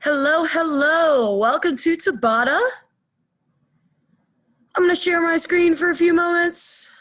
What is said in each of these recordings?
Hello, hello. Welcome to TABATA. I'm going to share my screen for a few moments.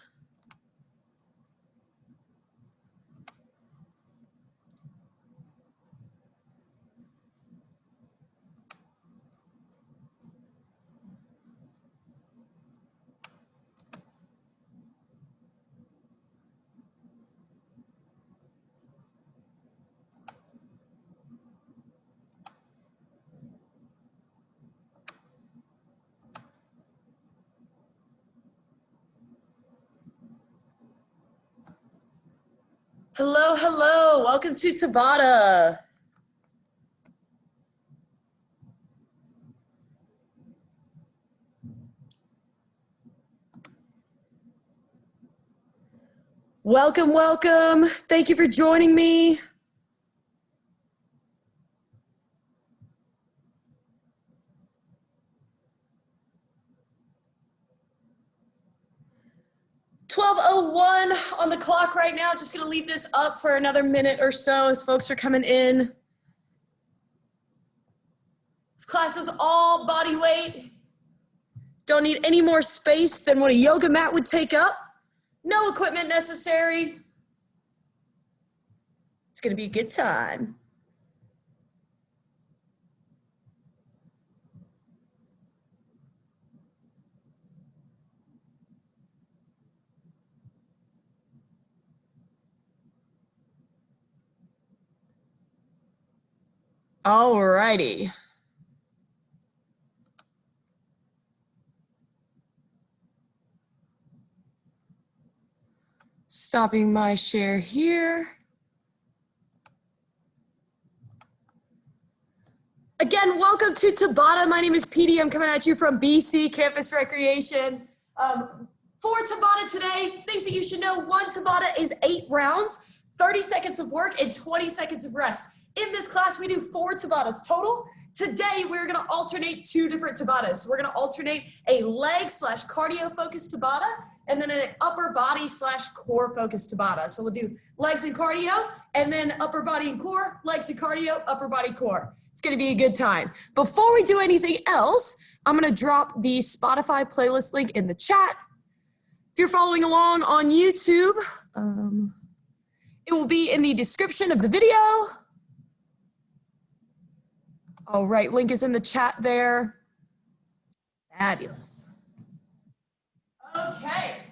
Hello, hello. Welcome to TABATA. Welcome, welcome. Thank you for joining me. $12:01 on the clock right now. Just going to leave this up for another minute or so as folks are coming in. This class is all body weight. Don't need any more space than what a yoga mat would take up. No equipment necessary. It's going to be a good time. All righty. Stopping my share here. Again, welcome to TABATA. My name is Petey. I'm coming at you from BC Campus Recreation. For TABATA today, things that you should know. One, TABATA is 8 rounds, 30 seconds of work, and 20 seconds of rest. In this class, we do 4 TABATAs total. Today, we're gonna alternate 2 different TABATAs. So we're gonna alternate a leg/cardio focused TABATA and then an upper body/core focused TABATA. So we'll do legs and cardio, and then upper body and core, legs and cardio, upper body, core. It's gonna be a good time. Before we do anything else, I'm gonna drop the Spotify playlist link in the chat. If you're following along on YouTube, it will be in the description of the video. All right, link is in the chat there. Fabulous. Okay,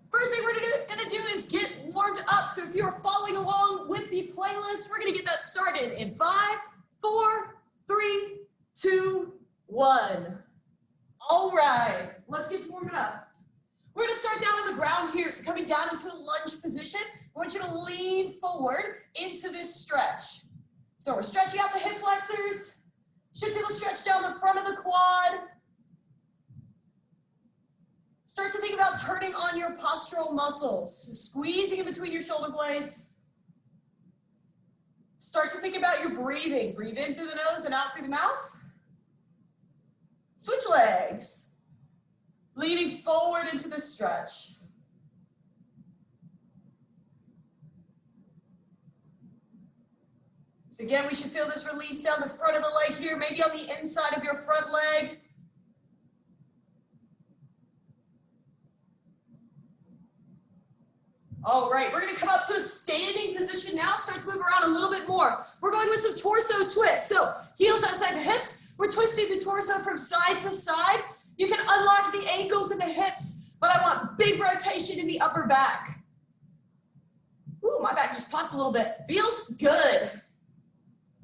first thing we're gonna do is get warmed up. So if you're following along with the playlist, we're gonna get that started in 5, 4, 3, 2, 1. All right, let's get to warming up. We're gonna start down on the ground here. So coming down into a lunge position, I want you to lean forward into this stretch. So we're stretching out the hip flexors. Should feel a stretch down the front of the quad. Start to think about turning on your postural muscles, so squeezing in between your shoulder blades. Start to think about your breathing. Breathe in through the nose and out through the mouth. Switch legs. Leaning forward into the stretch. So again, we should feel this release down the front of the leg here, maybe on the inside of your front leg. All right, we're gonna come up to a standing position now, start to move around a little bit more. We're going with some torso twists. So heels outside the hips, we're twisting the torso from side to side. You can unlock the ankles and the hips, but I want big rotation in the upper back. Ooh, my back just popped a little bit. Feels good.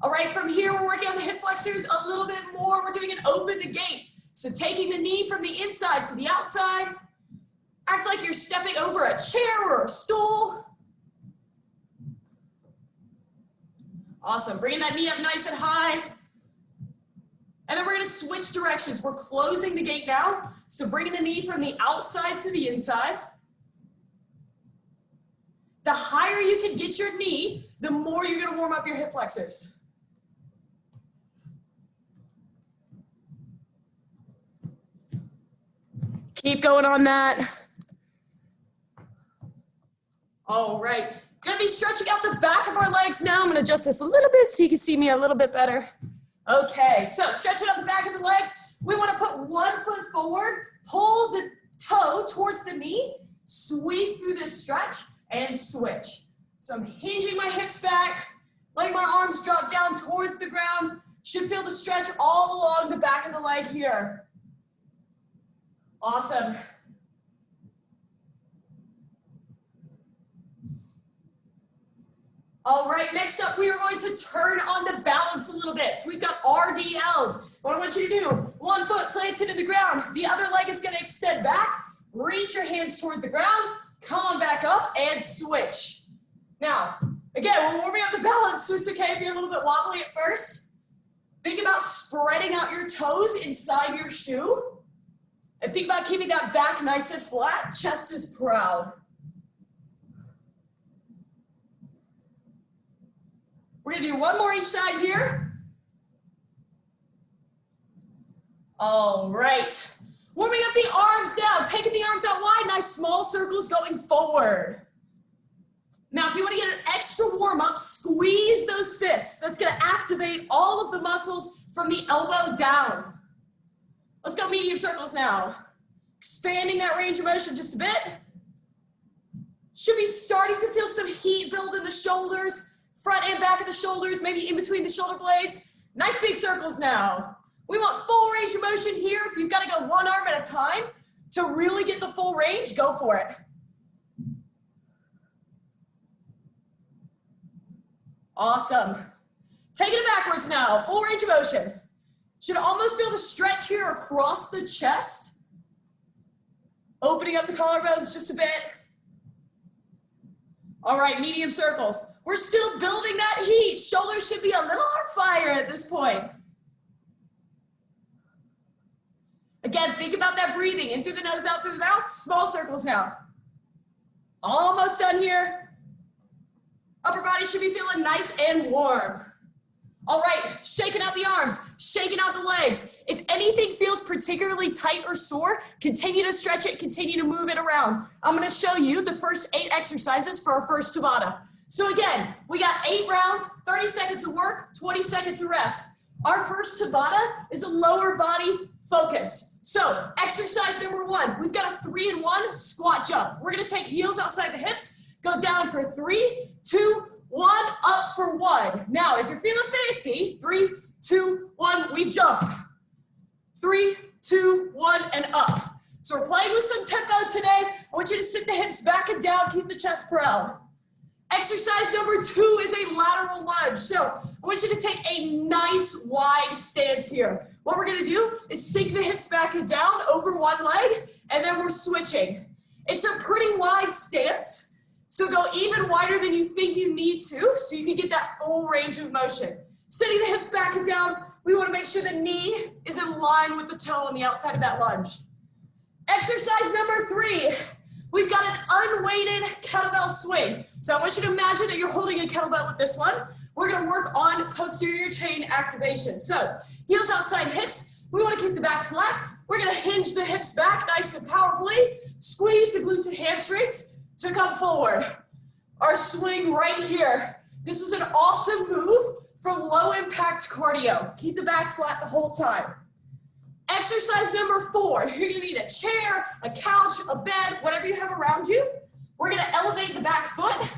All right, from here, we're working on the hip flexors a little bit more. We're doing an open the gate. So taking the knee from the inside to the outside. Act like you're stepping over a chair or a stool. Awesome, bringing that knee up nice and high. And then we're gonna switch directions. We're closing the gate now. So bringing the knee from the outside to the inside. The higher you can get your knee, the more you're gonna warm up your hip flexors. Keep going on that. All right, gonna be stretching out the back of our legs now. I'm gonna adjust this a little bit so you can see me a little bit better. Okay, so stretching out the back of the legs. We want to put one foot forward, pull the toe towards the knee, sweep through this stretch, and switch. So I'm hinging my hips back, letting my arms drop down towards the ground. Should feel the stretch all along the back of the leg here. Awesome. All right, next up, we are going to turn on the balance a little bit. So we've got Rdls. What I want you to do, one foot planted in the ground. The other leg is gonna extend back. Reach your hands toward the ground. Come on back up and switch. Now, again, we're warming up the balance, so it's okay if you're a little bit wobbly at first. Think about spreading out your toes inside your shoe. And think about keeping that back nice and flat. Chest is proud. We're gonna do one more each side here. All right. Warming up the arms now. Taking the arms out wide. Nice small circles going forward. Now, if you want to get an extra warm up, squeeze those fists. That's gonna activate all of the muscles from the elbow down. Let's go medium circles now. Expanding that range of motion just a bit. Should be starting to feel some heat build in the shoulders. Front and back of the shoulders, maybe in between the shoulder blades. Nice big circles now. We want full range of motion here. If you've got to go one arm at a time to really get the full range, go for it. Awesome. Taking it backwards now, full range of motion. Should almost feel the stretch here across the chest. Opening up the collarbones just a bit. All right, medium circles. We're still building that heat. Shoulders should be a little on fire at this point. Again, think about that breathing. In through the nose, out through the mouth. Small circles now. Almost done here. Upper body should be feeling nice and warm. All right, shaking out the arms, shaking out the legs. If anything feels particularly tight or sore, continue to stretch it, continue to move it around. I'm gonna show you the first 8 exercises for our first Tabata. So again, we got 8 rounds, 30 seconds of work, 20 seconds of rest. Our first Tabata is a lower body focus. So exercise number 1, we've got a 3-in-1 squat jump. We're gonna take heels outside the hips, go down for 3, 2, 1, up for 1. Now, if you're feeling fancy, 3, 2, 1, we jump. 3, 2, 1, and up. So we're playing with some tempo today. I want you to sit the hips back and down, keep the chest proud. Exercise number 2 is a lateral lunge. So I want you to take a nice wide stance here. What we're gonna do is sink the hips back and down over one leg, and then we're switching. It's a pretty wide stance. So go even wider than you think you need to, so you can get that full range of motion. Sitting the hips back and down, we want to make sure the knee is in line with the toe on the outside of that lunge. Exercise number 3, we've got an unweighted kettlebell swing. So I want you to imagine that you're holding a kettlebell with this one. We're going to work on posterior chain activation. So heels outside hips, we want to keep the back flat. We're going to hinge the hips back nice and powerfully, squeeze the glutes and hamstrings to come forward. Our swing right here. This is an awesome move for low impact cardio. Keep the back flat the whole time. Exercise number 4, you're gonna need a chair, a couch, a bed, whatever you have around you. We're gonna elevate the back foot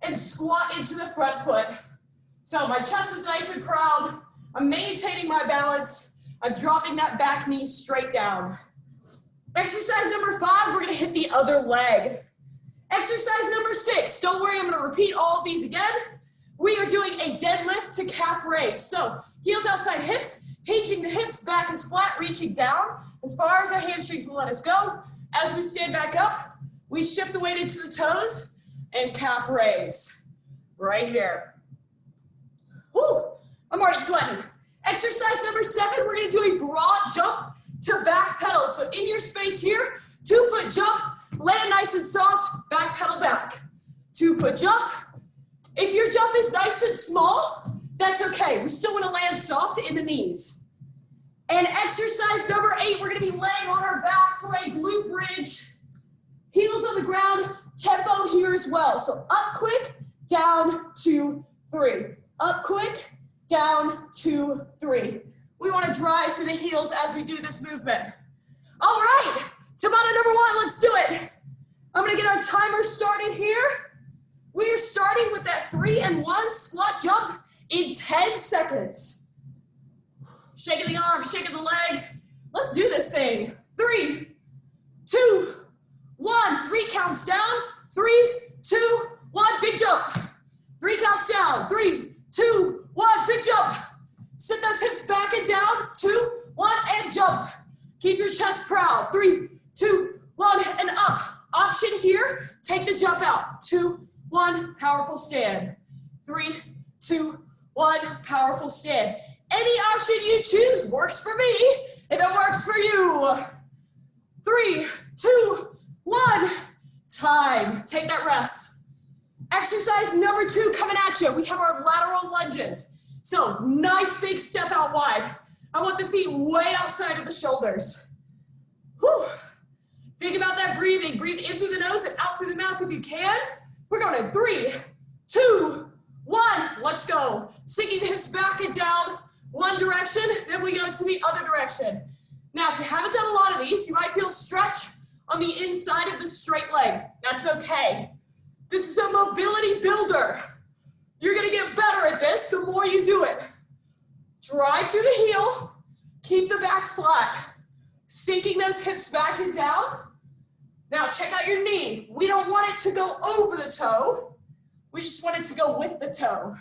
and squat into the front foot. So my chest is nice and proud. I'm maintaining my balance. I'm dropping that back knee straight down. Exercise number 5, we're gonna hit the other leg. Exercise number 6, don't worry, I'm gonna repeat all of these again. We are doing a deadlift to calf raise. So heels outside hips, hinging the hips, back is flat, reaching down as far as our hamstrings will let us go. As we stand back up, we shift the weight into the toes and calf raise. Right here. Woo, I'm already sweating. Exercise number 7, we're gonna do a broad jump to back pedal. So in your space here, 2-foot jump, land nice and soft, back pedal back. 2-foot jump. If your jump is nice and small, that's okay. We still want to land soft in the knees. And exercise number 8, we're going to be laying on our back for a glute bridge. Heels on the ground, tempo here as well. So up quick, down, 2, 3. Up quick, down, 2, 3. We want to drive through the heels as we do this movement. All right, Tabata number 1, let's do it. I'm gonna get our timer started here. We are starting with that 3 and 1 squat jump in 10 seconds. Shaking the arms, shaking the legs. Let's do this thing. 3, 2, 1. 3 counts down. 3, 2, 1. Big jump. 3 counts down. 3, 2, 1. Big jump. Sit those hips back and down. 2, 1, and jump. Keep your chest proud. 3, 2, 1, and up. Option here, take the jump out. 2, 1, powerful stand. 3, 2, 1, powerful stand. Any option you choose works for me if it works for you. 3, 2, 1, time. Take that rest. Exercise number 2 coming at you. We have our lateral lunges. So nice big step out wide. I want the feet way outside of the shoulders. Whew. Think about that breathing. Breathe in through the nose and out through the mouth if you can. We're going in 3, 2, 1. Let's go. Sinking the hips back and down. One direction, then we go to the other direction. Now, if you haven't done a lot of these, you might feel stretch on the inside of the straight leg. That's okay. This is a mobility builder. You're gonna get better at this the more you do it. Drive through the heel, keep the back flat, sinking those hips back and down. Now, check out your knee. We don't want it to go over the toe. We just want it to go with the toe.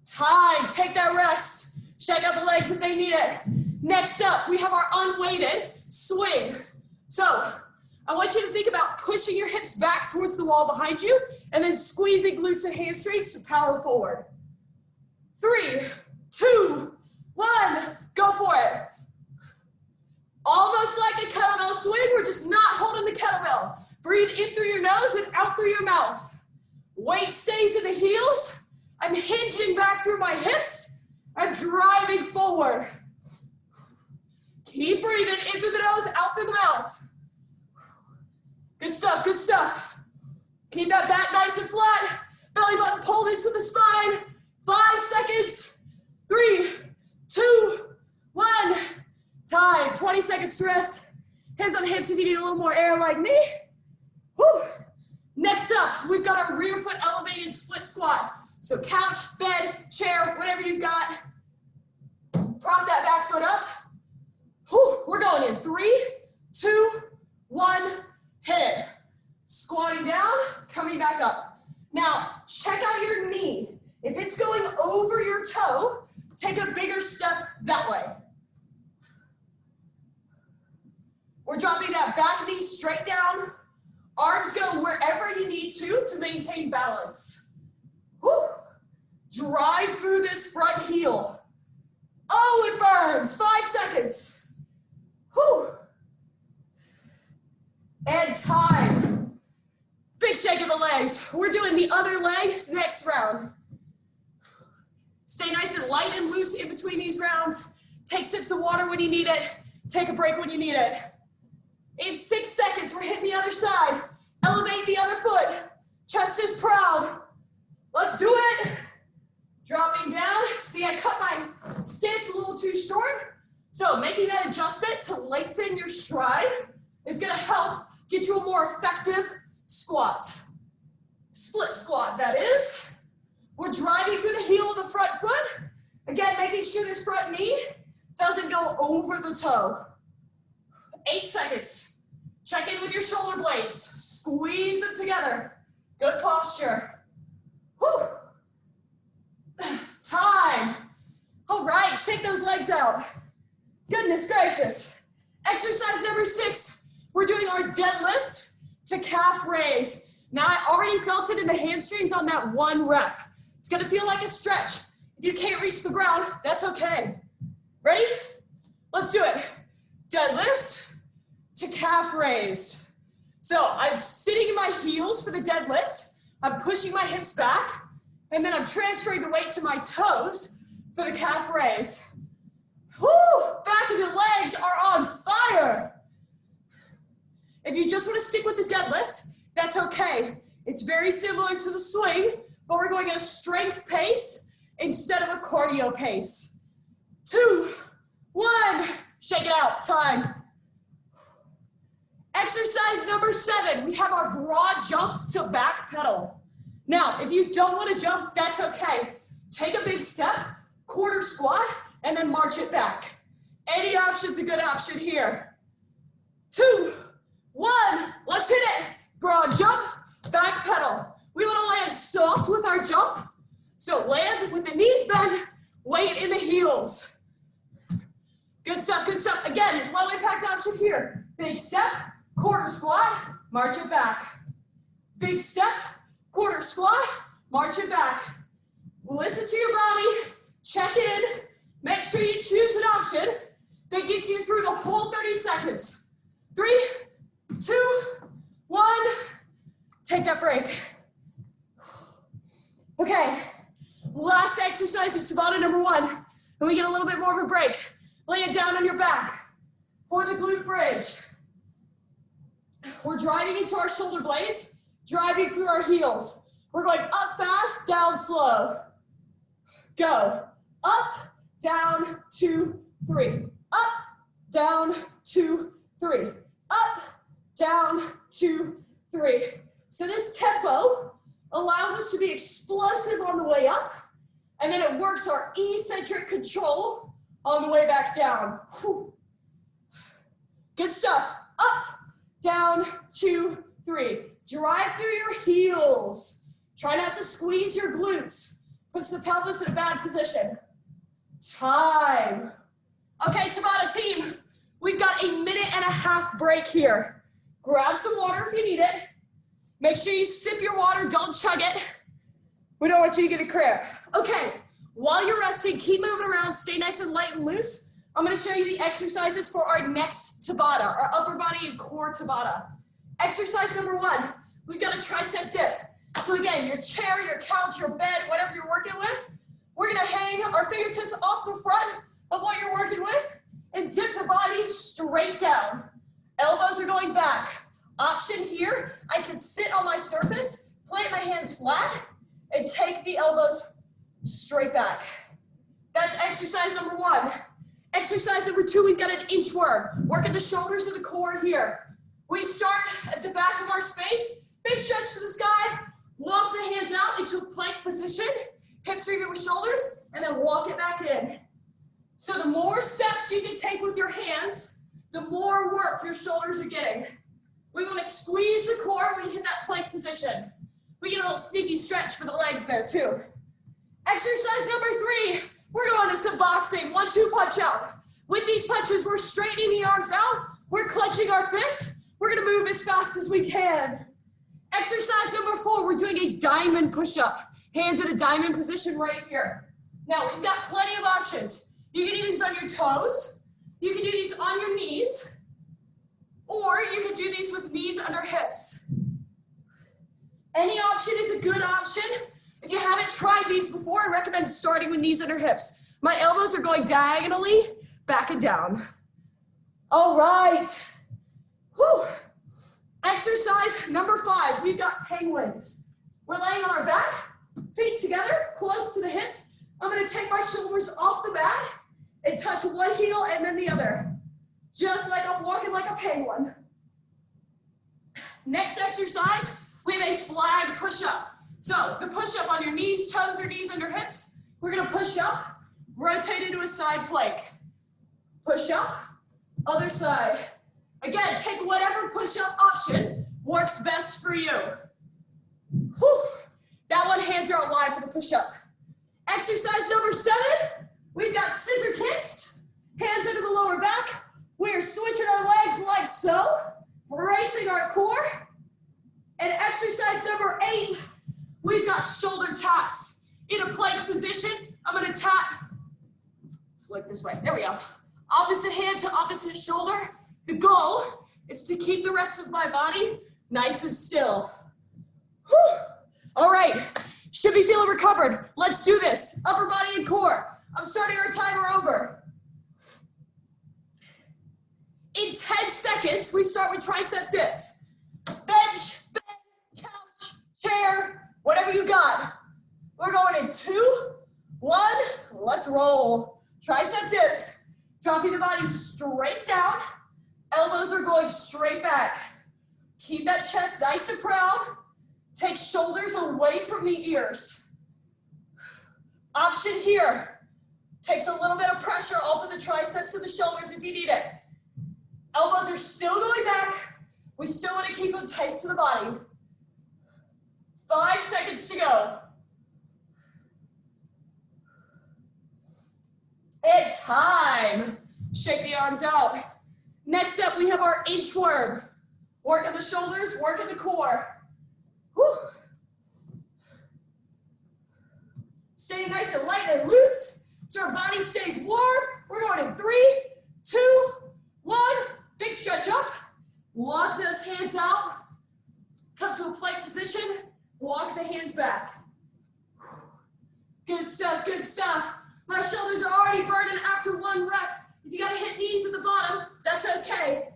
Time, take that rest. Shake out the legs if they need it. Next up, we have our unweighted swing. So, I want you to think about pushing your hips back towards the wall behind you and then squeezing glutes and hamstrings to power forward. 3, 2, 1, go for it. Almost like a kettlebell swing, we're just not holding the kettlebell. Breathe in through your nose and out through your mouth. Weight stays in the heels. I'm hinging back through my hips. I'm driving forward. Keep breathing in through the nose, out through the mouth. Good stuff, good stuff. Keep that back nice and flat. Belly button pulled into the spine. 5 seconds. 3, 2, 1. Time. 20 seconds to rest. Hands on hips if you need a little more air like me. Whew. Next up, we've got our rear foot elevated split squat. So couch, bed, chair, whatever you've got. Prop that back foot up. Whew. We're going in 3, 2, 1. Hit it. Squatting down, coming back up. Now, check out your knee. If it's going over your toe, take a bigger step that way. We're dropping that back knee straight down. Arms go wherever you need to maintain balance. Whew. Drive through this front heel. Oh, it burns. 5 seconds. Whew. And time. Big shake of the legs. We're doing the other leg next round. Stay nice and light and loose in between these rounds. Take sips of water when you need it. Take a break when you need it. In 6 seconds, we're hitting the other side. Elevate the other foot. Chest is proud. Let's do it. Dropping down. See, I cut my stance a little too short. So making that adjustment to lengthen your stride is gonna help get you a more effective squat. Split squat, that is. We're driving through the heel of the front foot. Again, making sure this front knee doesn't go over the toe. 8 seconds. Check in with your shoulder blades. Squeeze them together. Good posture. Whew. Time. All right, shake those legs out. Goodness gracious. Exercise number 6. We're doing our deadlift to calf raise. Now I already felt it in the hamstrings on that 1 rep. It's gonna feel like a stretch. If you can't reach the ground, that's okay. Ready? Let's do it. Deadlift to calf raise. So I'm sitting in my heels for the deadlift. I'm pushing my hips back, and then I'm transferring the weight to my toes for the calf raise. Whoo! Back of the legs are on fire. If you just want to stick with the deadlift, that's okay. It's very similar to the swing, but we're going at a strength pace instead of a cardio pace. 2, 1, shake it out, time. Exercise number 7, we have our broad jump to back pedal. Now, if you don't want to jump, that's okay. Take a big step, quarter squat, and then march it back. Any option's a good option here. 2, 1, let's hit it. Broad jump, back pedal. We want to land soft with our jump. So land with the knees bent, weight in the heels. Good stuff, good stuff. Again, low impact option here. Big step, quarter squat, march it back. Big step, quarter squat, march it back. Listen to your body, check in, make sure you choose an option that gets you through the whole 30 seconds. 3, 2, 1, take that break. Okay, last exercise of Tabata number 1, and we get a little bit more of a break. Lay it down on your back for the glute bridge. We're driving into our shoulder blades, driving through our heels. We're going up fast, down slow. Go. Up, down, 2, 3. Up, down, 2, 3. Up, down, 2, 3. So this tempo allows us to be explosive on the way up, and then it works our eccentric control on the way back down. Whew. Good stuff. Up, down, 2, 3. Drive through your heels. Try not to squeeze your glutes. Puts the pelvis in a bad position. Time. Okay, Tabata team, we've got a 1.5-minute break here. Grab some water if you need it. Make sure you sip your water, don't chug it. We don't want you to get a cramp. Okay, while you're resting, keep moving around, stay nice and light and loose. I'm gonna show you the exercises for our next Tabata, our upper body and core Tabata. Exercise number 1, we've got a tricep dip. So again, your chair, your couch, your bed, whatever you're working with, we're gonna hang our fingertips off the front of what you're working with and dip the body straight down. Elbows are going back. Option here, I can sit on my surface, plant my hands flat, and take the elbows straight back. That's exercise number 1. Exercise number 2, we've got an inchworm. Working the shoulders of the core here. We start at the back of our space, big stretch to the sky, walk the hands out into a plank position, hips are even with shoulders, and then walk it back in. So the more steps you can take with your hands, the more work your shoulders are getting. We want to squeeze the core when you hit that plank position. We get a little sneaky stretch for the legs there too. Exercise number 3, we're going to some boxing, 1-2 punch out. With these punches, we're straightening the arms out, we're clenching our fists, we're gonna move as fast as we can. Exercise number 4, we're doing a diamond push-up. Hands in a diamond position right here. Now, we've got plenty of options. You can do these on your toes, you can do these on your knees, or you can do these with knees under hips. Any option is a good option. If you haven't tried these before, I recommend starting with knees under hips. My elbows are going diagonally, back and down. All right. Whew. Exercise number 5, we've got penguins. We're laying on our back, feet together, close to the hips. I'm gonna take my shoulders off the mat and touch one heel and then the other. Just like I'm walking like a penguin. Next exercise, we have a flag push-up. So the push-up on your knees, toes, or knees under hips. We're gonna push up, rotate into a side plank. Push up, other side. Again, take whatever push-up option works best for you. Whew. That one, hands are out wide for the push-up. Exercise number 7, we've got scissor kicks, hands under the lower back. We're switching our legs like so, bracing our core. And exercise number 8, we've got shoulder taps. In a plank position, I'm gonna tap, let's look this way, there we go. Opposite hand to opposite shoulder. The goal is to keep the rest of my body nice and still. Whew. All right, should be feeling recovered. Let's do this, upper body and core. I'm starting our timer over. In 10 seconds, we start with tricep dips. Bench, bed, couch, chair, whatever you got. We're going in 2, 1, let's roll. Tricep dips, dropping the body straight down. Elbows are going straight back. Keep that chest nice and proud. Take shoulders away from the ears. Option here, takes a little bit of pressure off of the triceps and the shoulders if you need it. Elbows are still going back. We still want to keep them tight to the body. 5 seconds to go. And time. Shake the arms out. Next up, we have our inchworm. Work on the shoulders, work on the core. Whew. Staying nice and light and loose so our body stays warm. We're going in 3, 2, 1. Big stretch up. Walk those hands out. Come to a plank position. Walk the hands back. Good stuff, good stuff. My shoulders are already burning after 1 rep. If you gotta hit knees at the bottom, that's okay.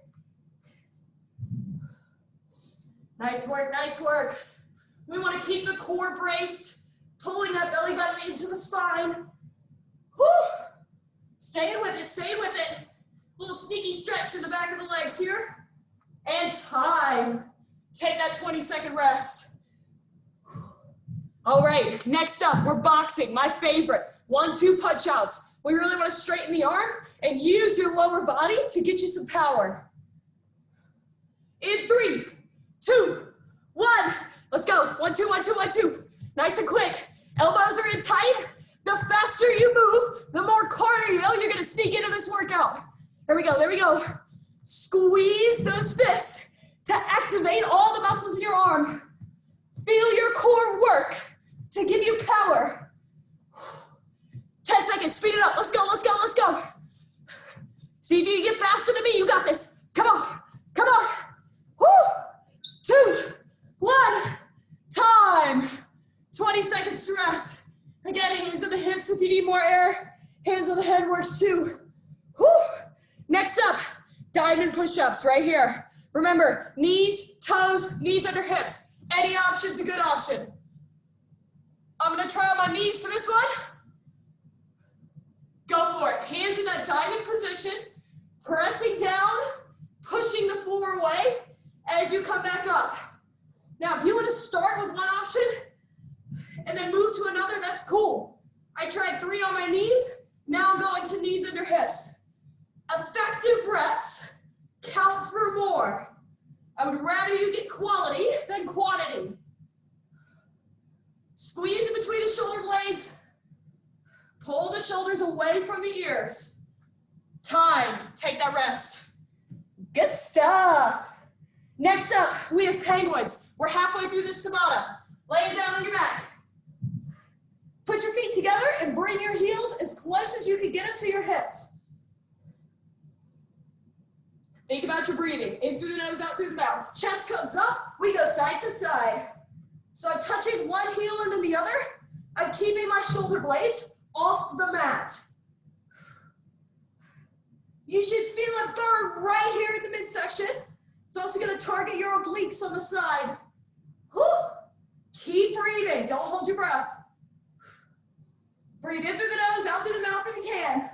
Nice work, nice work. We wanna keep the core braced, pulling that belly button into the spine. Whew. Staying with it, staying with it. Little sneaky stretch in the back of the legs here. And time. Take that 20-second rest. All right, next up, we're boxing, my favorite. 1-2 punch outs. We really want to straighten the arm and use your lower body to get you some power. In 3, 2, 1. Let's go. 1, 2, 1, 2, 1, 2. Nice and quick. Elbows are in tight. The faster you move, the more cardio you're going to sneak into this workout. There we go, there we go. Squeeze those fists to activate all the muscles in your arm. Feel your core work to give you power. 10 seconds, speed it up. Let's go, let's go, let's go. See if you can get faster than me. You got this. Come on, come on. Woo! 2, 1, time. 20 seconds to rest. Again, hands on the hips if you need more air. Hands on the head works too. Woo! Next up, diamond push-ups right here. Remember, knees, toes, knees under hips. Any option's a good option. I'm gonna try on my knees for this one. Go for it. Hands in that diamond position, pressing down, pushing the floor away as you come back up. Now, if you want to start with one option and then move to another, that's cool. I tried 3 on my knees. Now I'm going to knees under hips. Effective reps count for more. I would rather you get quality than quantity. Squeeze in between the shoulder blades. Pull the shoulders away from the ears. Time. Take that rest. Good stuff. Next up, we have penguins. We're halfway through this TABATA. Lay it down on your back. Put your feet together and bring your heels as close as you can get them to your hips. Think about your breathing. In through the nose, out through the mouth. Chest comes up. We go side to side. So I'm touching one heel and then the other. I'm keeping my shoulder blades off the mat. You should feel it burn right here in the midsection. It's also going to target your obliques on the side. Whew. Keep breathing. Don't hold your breath. Breathe in through the nose, out through the mouth if you can.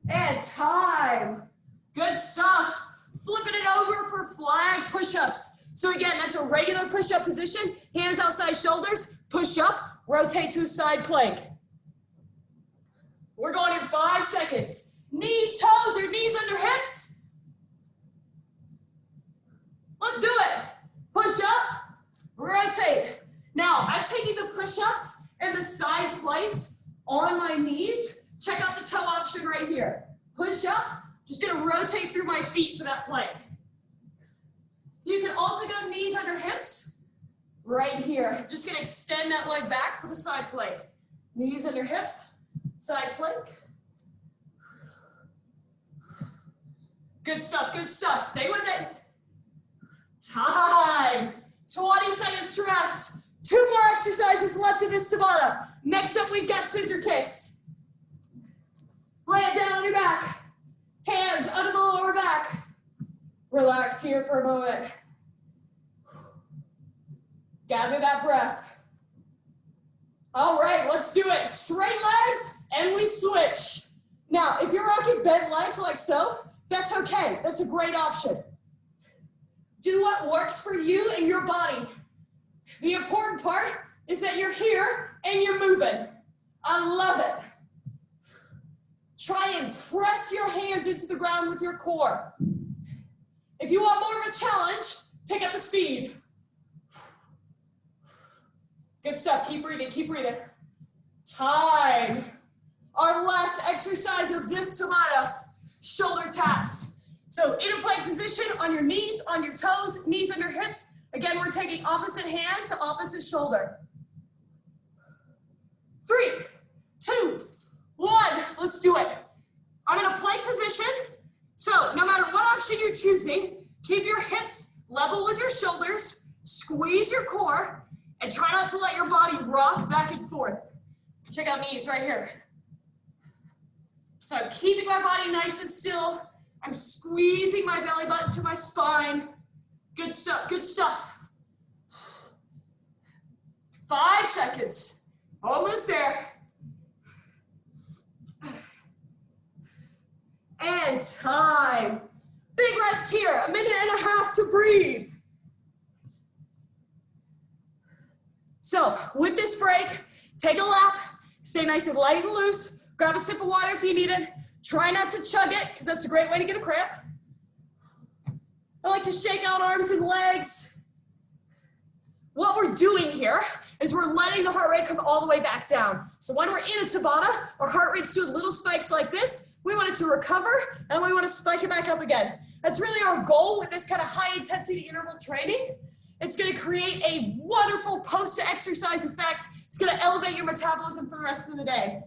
And time. Good stuff. Flipping it over for flag push-ups. So again, that's a regular push-up position. Hands outside shoulders, push up, rotate to a side plank. We're going in 5 seconds. Knees, toes, or knees under hips. Let's do it. Push up, rotate. Now, I'm taking the push-ups and the side planks on my knees. Check out the toe option right here. Push up, just gonna rotate through my feet for that plank. You can also go knees under hips, right here. Just gonna extend that leg back for the side plank. Knees under hips, side plank. Good stuff, good stuff. Stay with it. Time. 20 seconds to rest. 2 more exercises left in this TABATA. Next up, we've got scissor kicks. Lay it down on your back. Hands under the lower back. Relax here for a moment. Gather that breath. All right, let's do it. Straight legs, and we switch. Now, if you're rocking bent legs like so, that's okay. That's a great option. Do what works for you and your body. The important part is that you're here and you're moving. I love it. Try and press your hands into the ground with your core. If you want more of a challenge, pick up the speed. Good stuff. Keep breathing. Keep breathing. Time. Our last exercise of this Tabata, shoulder taps. So in a plank position, on your knees, on your toes, knees under hips. Again, we're taking opposite hand to opposite shoulder. 3, 2, 1. Let's do it. I'm in a plank position. So no matter what option you're choosing, keep your hips level with your shoulders, squeeze your core, and try not to let your body rock back and forth. Check out knees right here. So I'm keeping my body nice and still. I'm squeezing my belly button to my spine. Good stuff, good stuff. 5 seconds, almost there. And time. Big rest here, 1.5 minutes to breathe. So with this break, take a lap, stay nice and light and loose, grab a sip of water if you need it. Try not to chug it, because that's a great way to get a cramp. I like to shake out arms and legs. What we're doing here is we're letting the heart rate come all the way back down. So when we're in a Tabata, our heart rate's doing little spikes like this. We want it to recover, and we want to spike it back up again. That's really our goal with this kind of high-intensity interval training. It's going to create a wonderful post-exercise effect. It's going to elevate your metabolism for the rest of the day.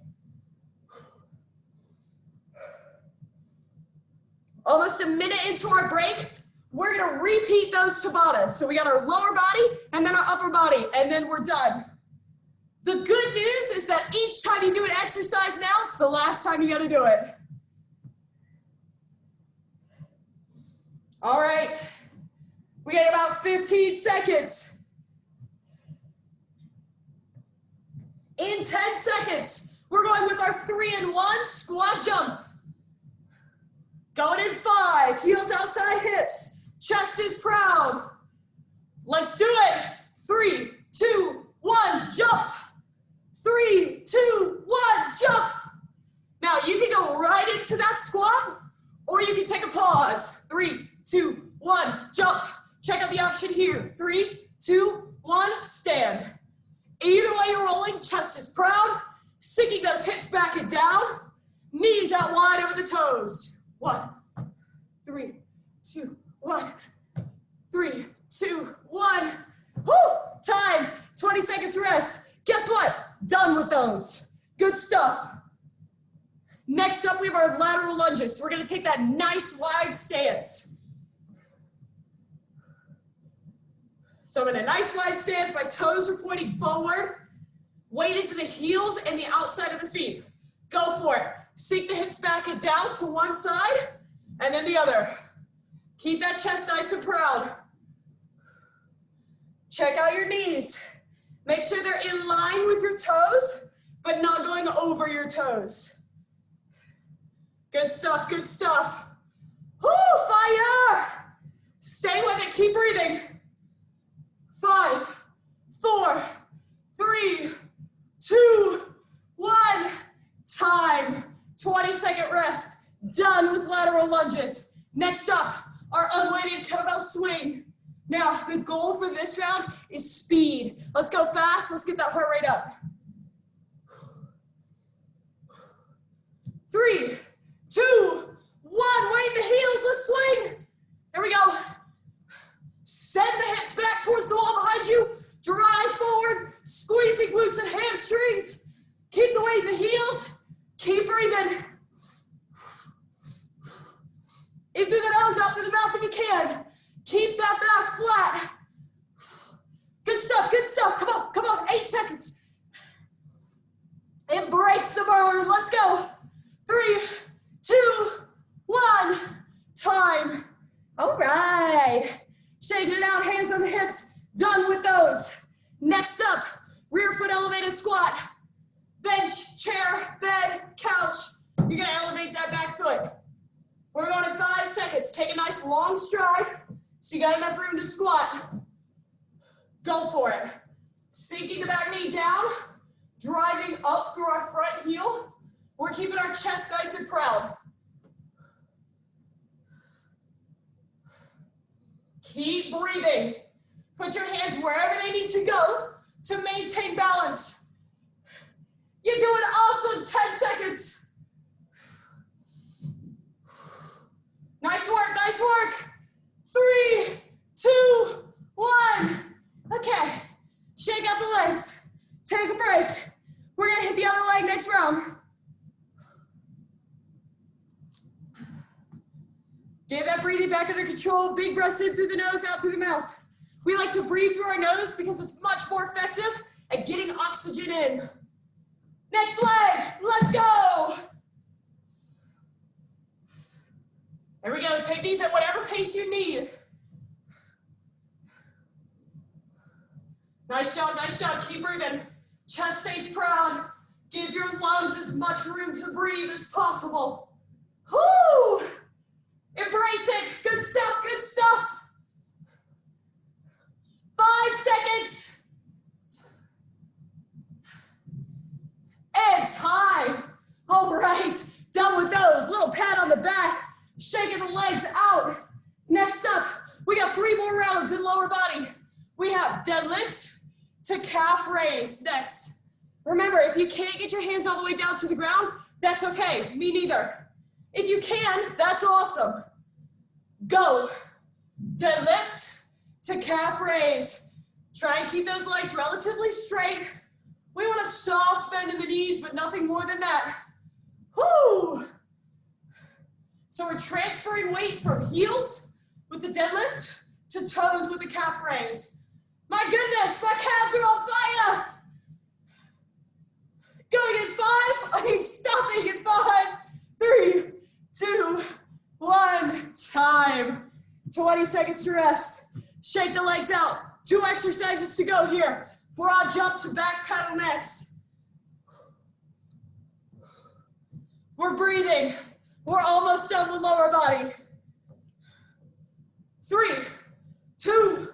Almost 1 minute into our break, we're going to repeat those Tabatas. So we got our lower body and then our upper body, and then we're done. The good news is that each time you do an exercise now, it's the last time you got to do it. All right. We got about 15 seconds. In 10 seconds, we're going with our 3 and 1 squat jump. Going in 5, heels outside hips, chest is proud. Let's do it. 3, 2, 1, jump. 3, 2, 1, jump. Now you can go right into that squat, or you can take a pause. 3, 2, 1, jump. Check out the option here. 3, 2, 1, stand. Either way you're rolling, chest is proud, sinking those hips back and down, knees out wide over the toes. 1, 3, 2, 1, 3, 2, 1. Woo! Time. 20 seconds rest. Guess what? Done with those. Good stuff. Next up, we have our lateral lunges. So we're going to take that nice wide stance. So I'm in a nice wide stance. My toes are pointing forward. Weight is in the heels and the outside of the feet. Go for it. Sink the hips back and down to one side and then the other. Keep that chest nice and proud. Check out your knees. Make sure they're in line with your toes, but not going over your toes. Good stuff, good stuff. Woo, fire! Stay with it, keep breathing. 5, 4, 3, 2, 1. Time. 20-second rest. Done with lateral lunges. Next up, our unweighted kettlebell swing. Now, the goal for this round is speed. Let's go fast. Let's get that heart rate up. 3, 2, 1. Weight in the heels. Let's swing. There we go. Send the hips back towards the wall behind you. Drive forward. Squeezing glutes and hamstrings. Keep the weight in the heels. Keep breathing. In through the nose, out through the mouth if you can. Keep that back flat. Good stuff, good stuff. Come on, 8 seconds. Embrace the burn. Let's go. 3, 2, 1. Time. All right. Shaking it out, hands on the hips. Done with those. Next up, rear foot elevated squat. Bench, chair, bed, couch. You're gonna elevate that back foot. We're going in 5 seconds. Take a nice long stride so you got enough room to squat. Go for it. Sinking the back knee down, driving up through our front heel. We're keeping our chest nice and proud. Keep breathing. Put your hands wherever they need to go to maintain balance. You're doing awesome. 10 seconds. Nice work, nice work. 3, 2, 1. Okay, shake out the legs. Take a break. We're gonna hit the other leg next round. Get that breathing back under control. Big breaths in through the nose, out through the mouth. We like to breathe through our nose because it's much more effective at getting oxygen in. Next leg, let's go. There we go, take these at whatever pace you need. Nice job, keep breathing. Chest stays proud. Give your lungs as much room to breathe as possible. Woo! Embrace it, good stuff, good stuff. 5 seconds. And time. All right, done with those. Little pat on the back, shaking the legs out. Next up, we got 3 more rounds in lower body. We have deadlift to calf raise next. Remember, if you can't get your hands all the way down to the ground, that's okay, me neither. If you can, that's awesome. Go. Deadlift to calf raise. Try and keep those legs relatively straight. We want a soft bend in the knees, but nothing more than that. Whoo! So we're transferring weight from heels with the deadlift to toes with the calf raise. My goodness, my calves are on fire! Going in 5, stopping in 5, 3, 2, 1, time. 20 seconds to rest. Shake the legs out. 2 exercises to go here. Broad jump to back pedal next. We're breathing. We're almost done with lower body. 3, 2,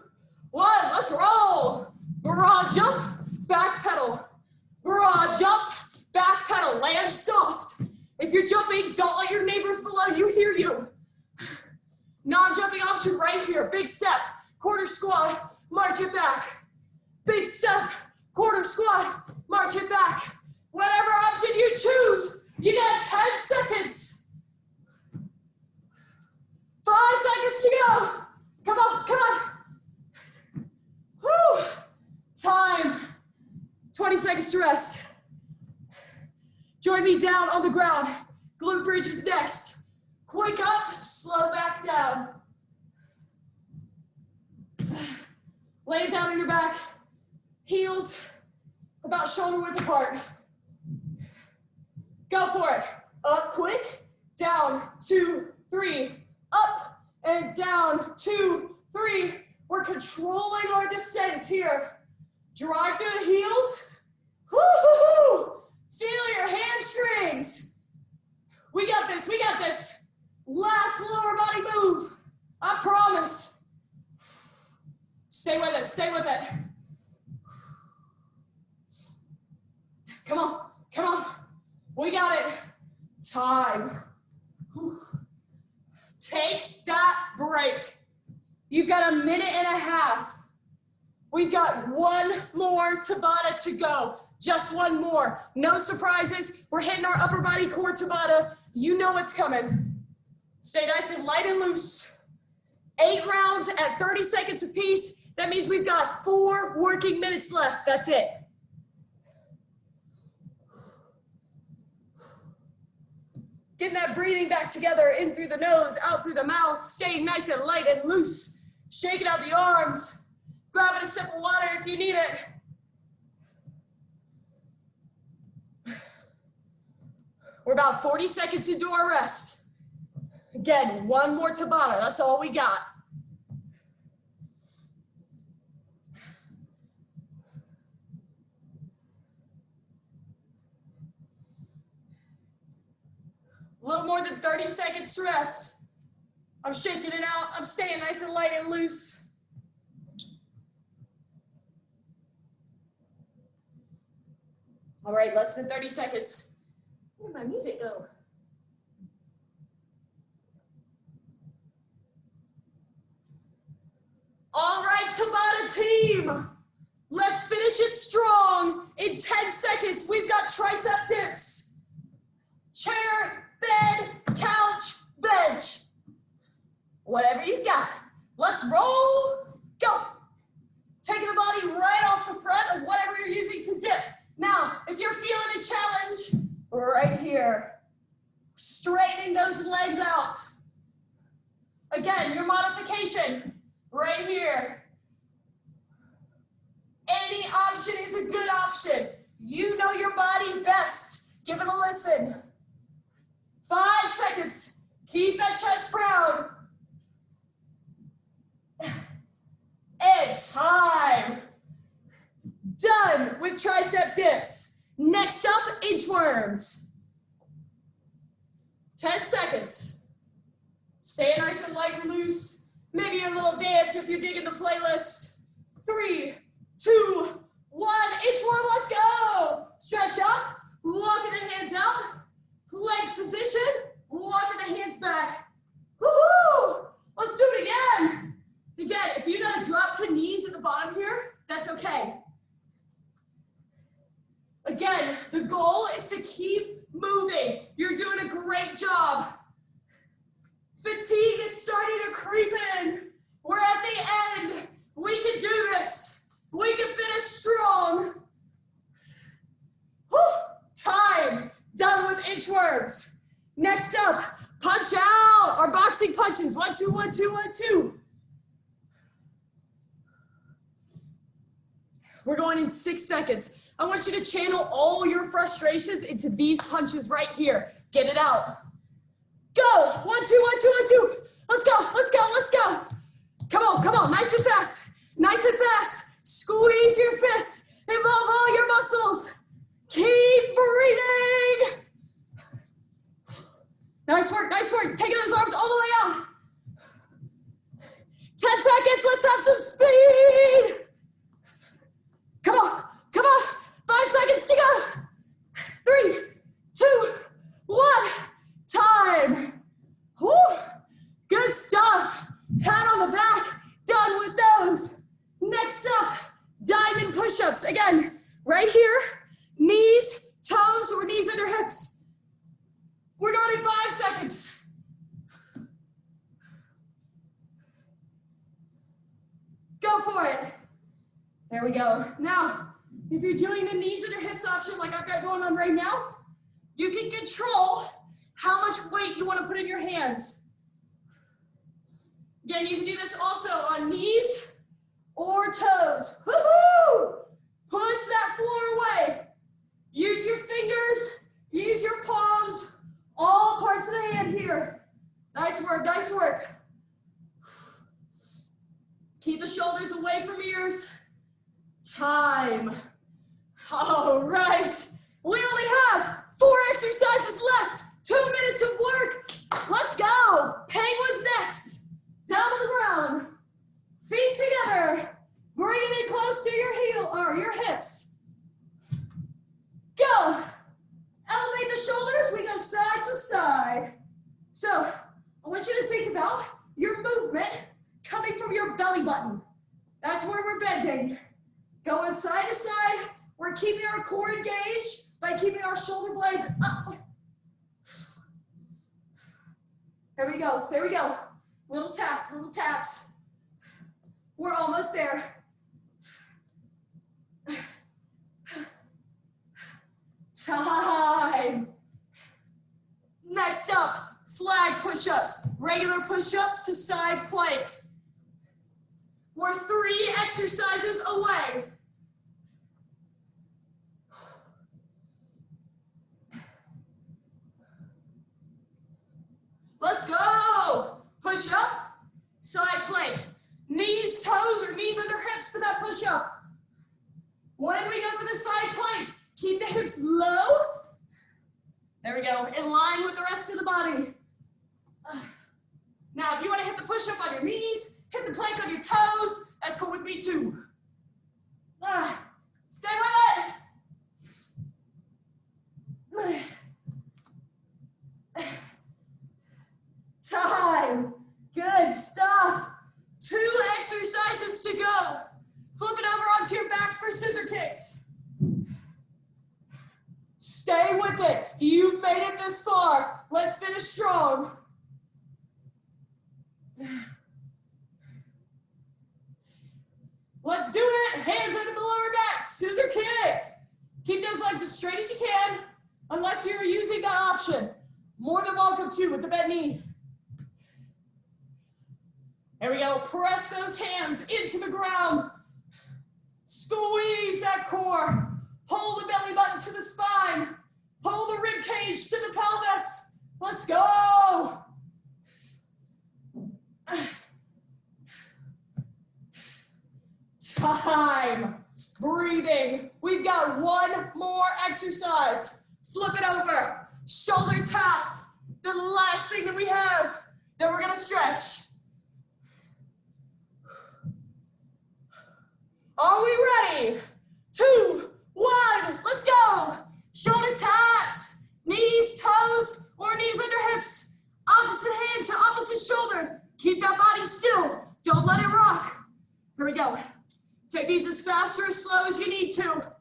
1, let's roll. Broad jump, back pedal. Broad jump, back pedal. Land soft. If you're jumping, don't let your neighbors below you hear you. Non-jumping option right here. Big step, quarter squat, march it back. Big step, quarter squat, march it back. Whatever option you choose, you got 10 seconds. 5 seconds to go. Come on, come on. Whew. Time. 20 seconds to rest. Join me down on the ground. Glute bridge is next. Quick up, slow back down. Lay it down on your back. Heels about shoulder width apart. Go for it. Up quick, down, 2, 3, up and down, 2, 3. We're controlling our descent here. Drive through the heels. Woo-hoo-hoo! Feel your hamstrings. We got this, we got this. Last lower body move. I promise. Stay with it, stay with it. Come on, come on. We got it. Time. Take that break. You've got 1.5 minutes. We've got 1 more TABATA to go. Just 1 more. No surprises. We're hitting our upper body core TABATA. You know what's coming. Stay nice and light and loose. 8 rounds at 30 seconds apiece. That means we've got 4 working minutes left. That's it. Getting that breathing back together, in through the nose, out through the mouth, staying nice and light and loose. Shaking out the arms. Grabbing a sip of water if you need it. We're about 40 seconds into our rest. Again, 1 more TABATA, that's all we got. than 30 seconds to rest. I'm shaking it out. I'm staying nice and light and loose. All right, less than 30 seconds. Where did my music go? All right, Tabata team. Let's finish it strong. In 10 seconds, we've got tricep dips. Chair, bed, couch, bench. Whatever you got. Let's roll. Go. Taking the body right off the front of whatever you're using to dip. Now, if you're feeling a challenge, right here. Straightening those legs out. Again, your modification, right here. Any option is a good option. You know your body best. Give it a listen. 5 seconds. Keep that chest proud. And time. Done with tricep dips. Next up, inchworms. 10 seconds. Stay nice and light and loose. Maybe a little dance if you're digging the playlist. 3, 2, 1. Inchworm, let's go. Stretch up, walking the hands out. Plank position, walking the hands back. Woohoo! Let's do it again. Again, if you gotta drop to knees at the bottom here, that's okay. Again, the goal is to keep moving. You're doing a great job. Fatigue is starting to creep in. We're at the end. We can do this. We can finish strong. Whew. Time. Done with inchworms. Next up, punch out. Our boxing punches. 1, 2, 1, 2, 1, 2. We're going in 6 seconds. I want you to channel all your frustrations into these punches right here. Get it out. Go. 1, 2, 1, 2, 1, 2. Let's go. Let's go. Let's go. Come on. Come on. Nice and fast. Nice and fast. Squeeze your fists. Involve all your muscles. Keep breathing. Nice work. Nice work. Taking those arms all the way out. 10 seconds. Let's have some speed. Come on. Come on. 5 seconds to go. 3, 2, 1. Time. Woo. Good stuff. Pat on the back. Done with those. Next up, diamond push-ups. Again, right here. Knees, toes, or knees under hips. We're going in 5 seconds. Go for it. There we go. Now, if you're doing the knees under hips option like I've got going on right now, you can control how much weight you want to put in your hands. Again, you can do this also on knees or toes. Woohoo! Push that floor away. Use your fingers, use your palms, all parts of the hand here. Nice work, nice work. Keep the shoulders away from ears. Time. All right. We only have 4 exercises left. 2 minutes of work. Let's go. Penguins next. Down to the ground. Feet together. Bring it in close to your heel or your hips. Go. Elevate the shoulders. We go side to side. So I want you to think about your movement coming from your belly button. That's where we're bending. Going side to side. We're keeping our core engaged by keeping our shoulder blades up. There we go. There we go. Little taps, little taps. We're almost there. Time. Next up, flag push-ups. Regular push-up to side plank. We're 3 exercises away. Let's go. Push up, side plank. Knees, toes, or knees under hips for that push up. When we go for the side plank, keep the hips low. There we go, in line with the rest of the body. Now, if you want to hit the push-up on your knees, hit the plank on your toes, that's cool with me too. Stay with it. Time. Good stuff. 2 exercises to go. Flip it over onto your back for scissor kicks. Stay with it. You've made it this far. Let's finish strong. Let's do it. Hands under the lower back. Scissor kick. Keep those legs as straight as you can, unless you're using that option. More than welcome to with the bent knee. There we go. Press those hands into the ground. Squeeze that core. Pull the belly button to the spine. Pull the rib cage to the pelvis. Let's go. Time. Breathing. We've got 1 more exercise. Flip it over. Shoulder taps. The last thing that we have. Then we're going to stretch. Are we ready? 2, 1, let's go. Shoulder taps, knees, toes, or knees under hips. Opposite hand to opposite shoulder. Keep that body still. Don't let it rock. Here we go. Take these as fast or as slow as you need to.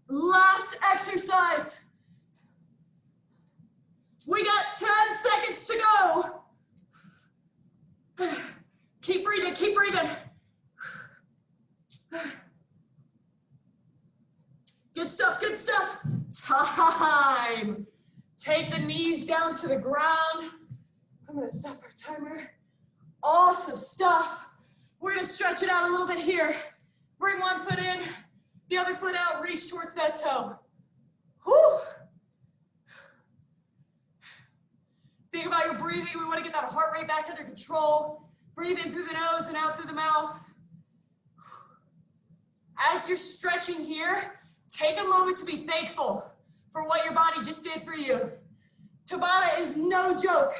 Last exercise. We got 10 seconds to go. Keep breathing, keep breathing. Good stuff, good stuff. Time. Take the knees down to the ground. I'm gonna stop our timer. Awesome stuff. We're gonna stretch it out a little bit here. Bring one foot in, the other foot out, reach towards that toe. Whew. Think about your breathing. We wanna get that heart rate back under control. Breathe in through the nose and out through the mouth. As you're stretching here, take a moment to be thankful for what your body just did for you. Tabata is no joke.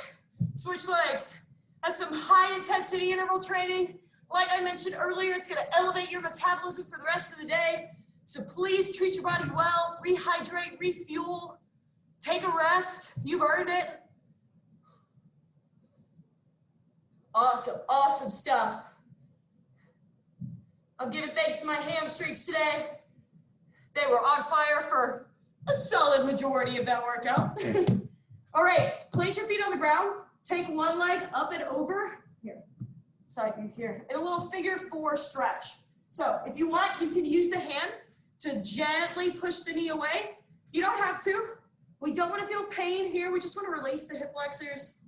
Switch legs. That's some high intensity interval training. Like I mentioned earlier, it's gonna elevate your metabolism for the rest of the day. So please treat your body well, rehydrate, refuel, take a rest. You've earned it. Awesome, awesome stuff. I'm giving thanks to my hamstrings today. They were on fire for a solid majority of that workout. All right, place your feet on the ground. Take one leg up and over. Here, side view here. In a little figure 4 stretch. So if you want, you can use the hand to gently push the knee away. You don't have to. We don't want to feel pain here. We just want to release the hip flexors.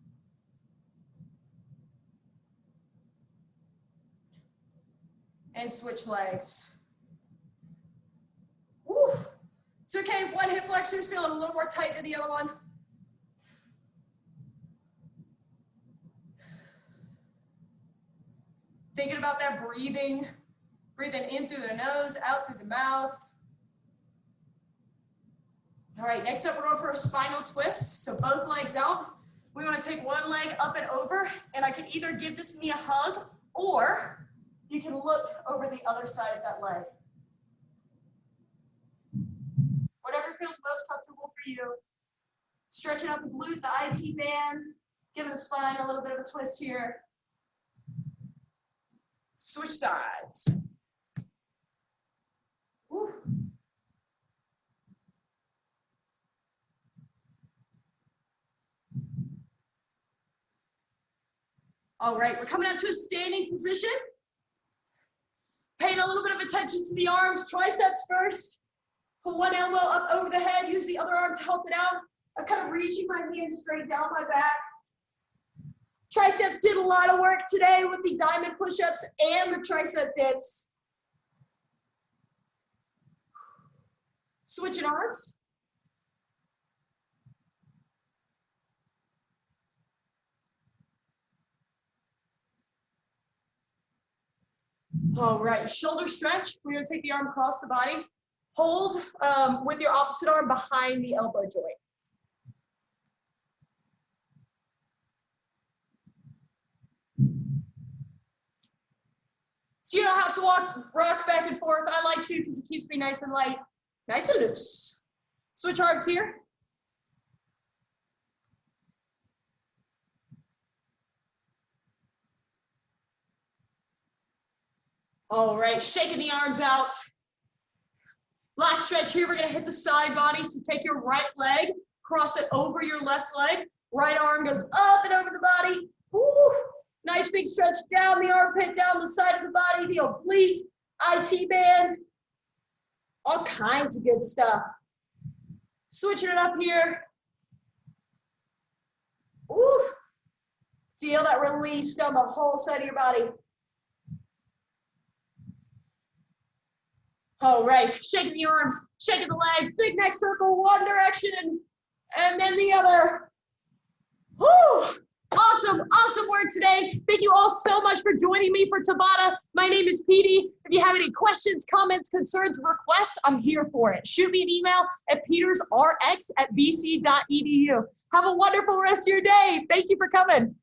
And switch legs. Woo. It's okay if one hip flexor is feeling a little more tight than the other one. Thinking about that breathing. Breathing in through the nose, out through the mouth. All right, next up we're going for a spinal twist. So both legs out. We want to take one leg up and over, and I can either give this knee a hug, or you can look over the other side of that leg. Whatever feels most comfortable for you. Stretching out the glute, the IT band, giving the spine a little bit of a twist here. Switch sides. Woo. All right, we're coming out to a standing position. Paying a little bit of attention to the arms, triceps first. Put one elbow up over the head, use the other arm to help it out. I'm kind of reaching my hand straight down my back. Triceps did a lot of work today with the diamond push-ups and the tricep dips. Switching arms. All right, shoulder stretch. We're gonna take the arm across the body. Hold with your opposite arm behind the elbow joint. So you don't have to rock back and forth. I like to because it keeps me nice and light, nice and loose. Switch arms here. All right, shaking the arms out. Last stretch here, we're gonna hit the side body. So take your right leg, cross it over your left leg. Right arm goes up and over the body. Woo. Nice big stretch down the armpit, down the side of the body, the oblique, IT band. All kinds of good stuff. Switching it up here. Woo. Feel that release down the whole side of your body. All right, shaking the arms, shaking the legs, big neck circle, one direction, and then the other. Woo! Awesome, awesome work today. Thank you all so much for joining me for Tabata. My name is Petey. If you have any questions, comments, concerns, requests, I'm here for it. Shoot me an email at petersrx@bc.edu. Have a wonderful rest of your day. Thank you for coming.